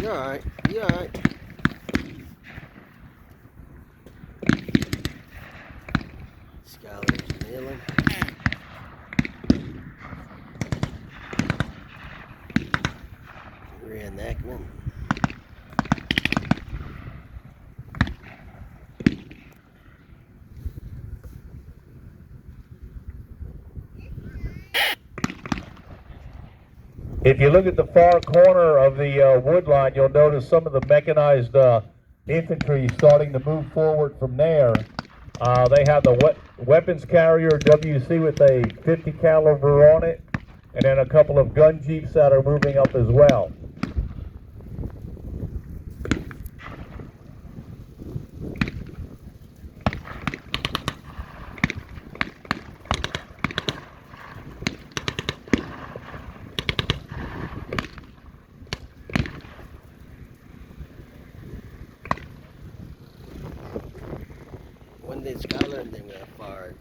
You're alright. You're alright. Skylar's kneeling. Reenactment. If you look at the far corner of the wood line, you'll notice some of the mechanized infantry starting to move forward from there. They have the weapons carrier WC with a 50 caliber on it, and then a couple of gun jeeps that are moving up as well. When did Skylar and them get fired?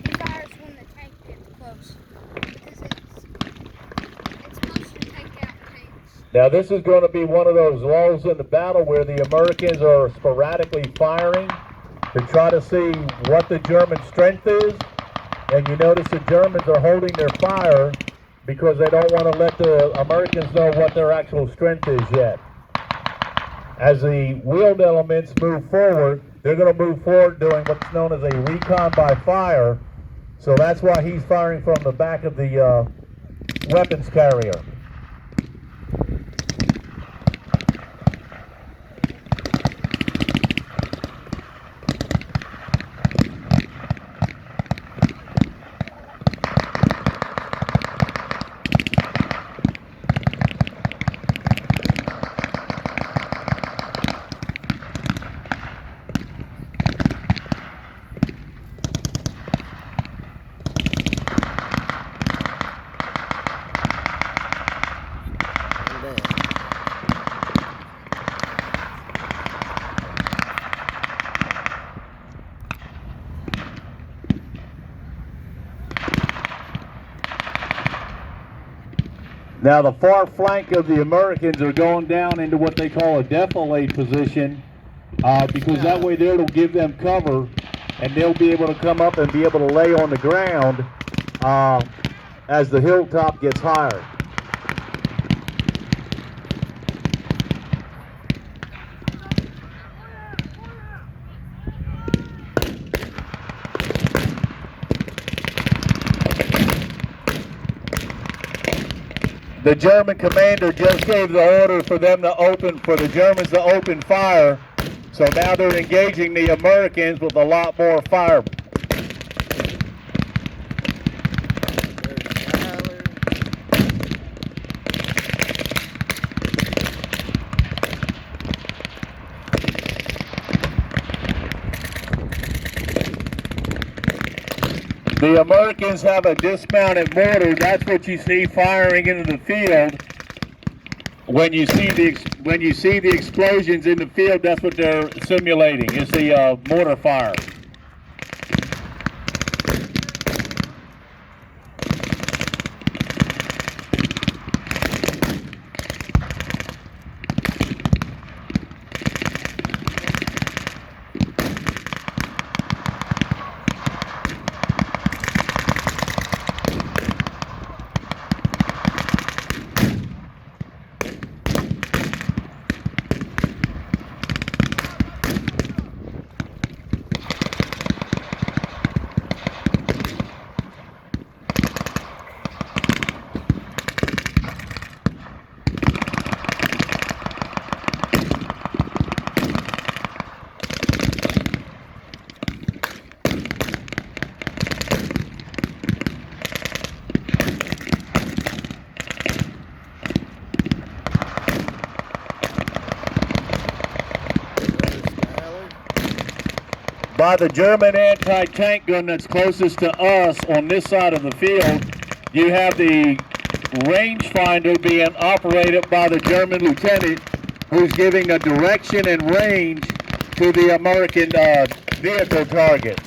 He fires when the tank gets close. Because it's supposed to take out tanks. Now this is going to be one of those lulls in the battle where the Americans are sporadically firing to try to see what the German strength is. And you notice the Germans are holding their fire because they don't want to let the Americans know what their actual strength is yet. As the wheeled elements move forward, they're going to move forward doing what's known as a recon by fire. So that's why he's firing from the back of the weapons carrier. Now the far flank of the Americans are going down into what they call a defilade position because that way there it'll give them cover and they'll be able to come up and be able to lay on the ground as the hilltop gets higher. The German commander just gave the order for them to for the Germans to open fire. So now they're engaging the Americans with a lot more fire. The Americans have a dismounted mortar. That's what you see firing into the field. When you see the explosions in the field, that's what they're simulating. It's the mortar fire. By the German anti-tank gun that's closest to us on this side of the field, you have the rangefinder being operated by the German lieutenant who's giving a direction and range to the American vehicle targets.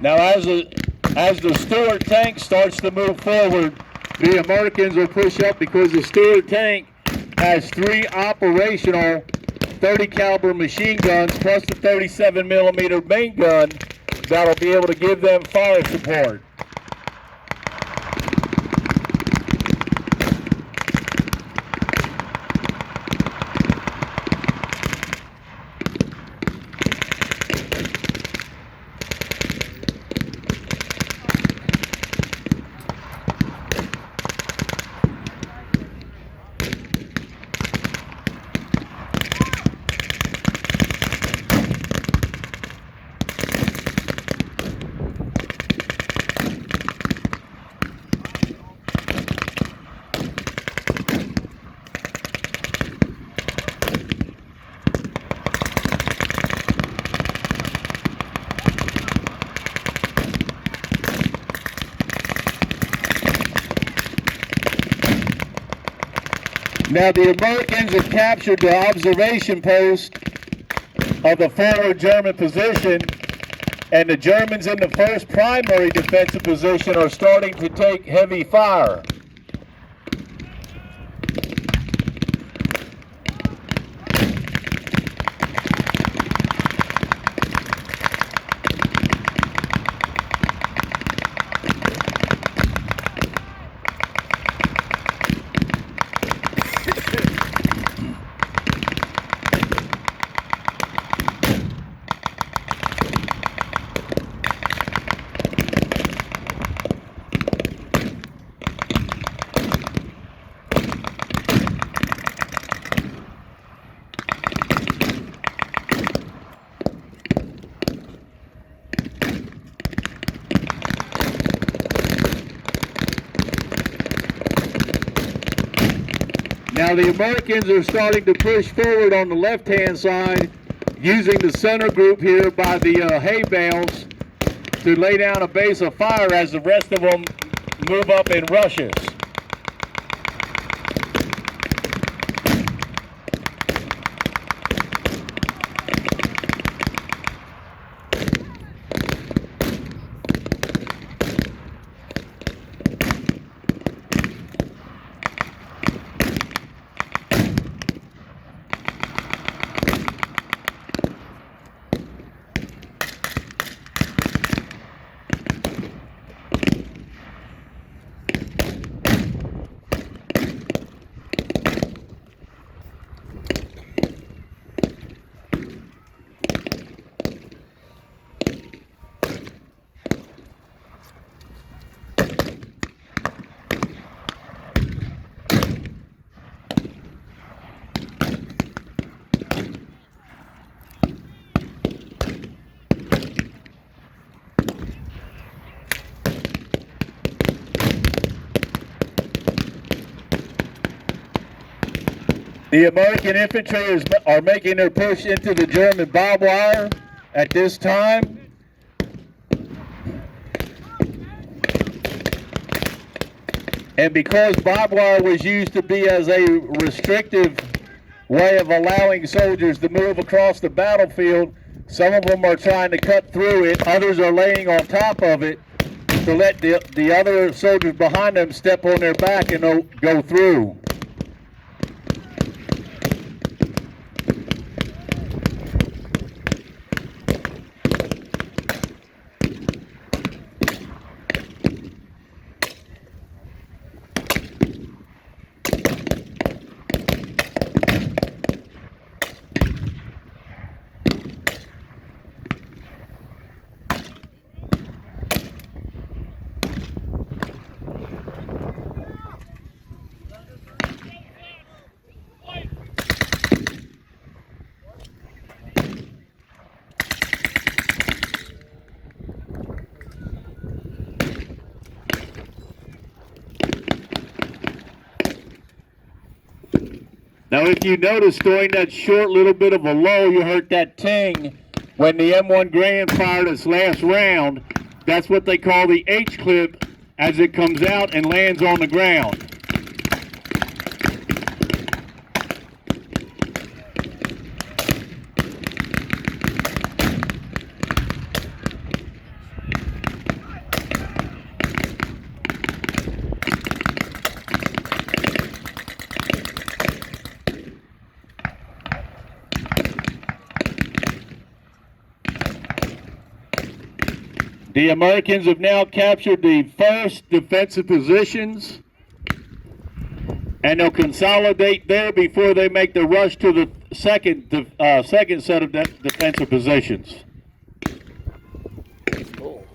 Now as the Stewart tank starts to move forward, the Americans will push up because the Stewart tank has 3 operational 30 caliber machine guns plus the 37 millimeter main gun that'll be able to give them fire support. Now the Americans have captured the observation post of the forward German position, and the Germans in the first primary defensive position are starting to take heavy fire. Now the Americans are starting to push forward on the left-hand side using the center group here by the hay bales to lay down a base of fire as the rest of them move up in rushes. The American infantry are making their push into the German barbed wire at this time. And because barbed wire was used to be as a restrictive way of allowing soldiers to move across the battlefield, some of them are trying to cut through it, others are laying on top of it to let the other soldiers behind them step on their back and go through. Now, if you notice during that short little bit of a lull, you heard that ting when the M1 Grand fired its last round. That's what they call the H clip as it comes out and lands on the ground. The Americans have now captured the first defensive positions, and they'll consolidate there before they make the rush to the second set of defensive positions. Cool.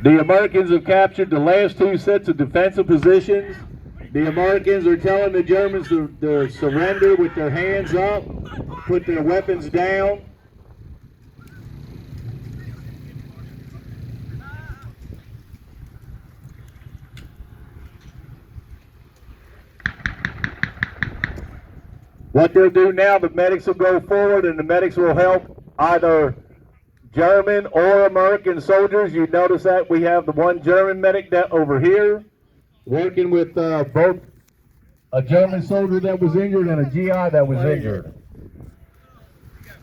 The Americans have captured the last two sets of defensive positions. The Americans are telling the Germans to surrender with their hands up, put their weapons down. What they'll do now, the medics will go forward and the medics will help either German or American soldiers. You notice that we have the one German medic over here working with both a German soldier that was injured and a GI that was injured.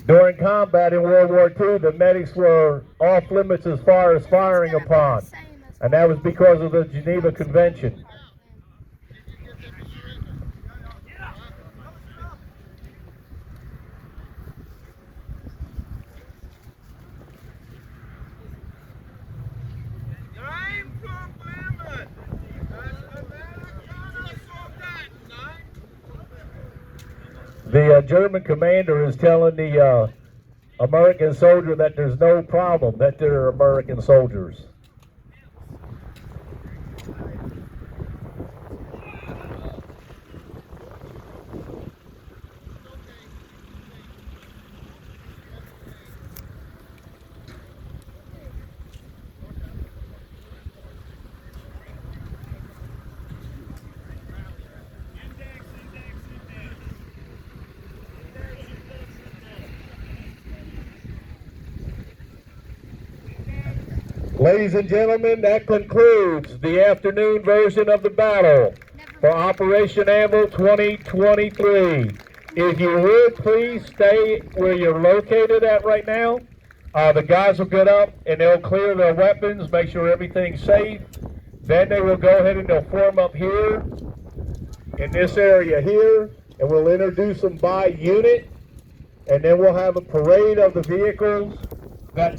During combat in World War II, the medics were off limits as far as firing upon, and that was because of the Geneva Convention. The German commander is telling the American soldier that there's no problem, that they're American soldiers. Ladies and gentlemen, that concludes the afternoon version of the battle for Operation Anvil 2023. If you would, please stay where you're located at right now. The guys will get up and they'll clear their weapons, make sure everything's safe. Then they will go ahead and they'll form up here in this area here, and we'll introduce them by unit, and then we'll have a parade of the vehicles that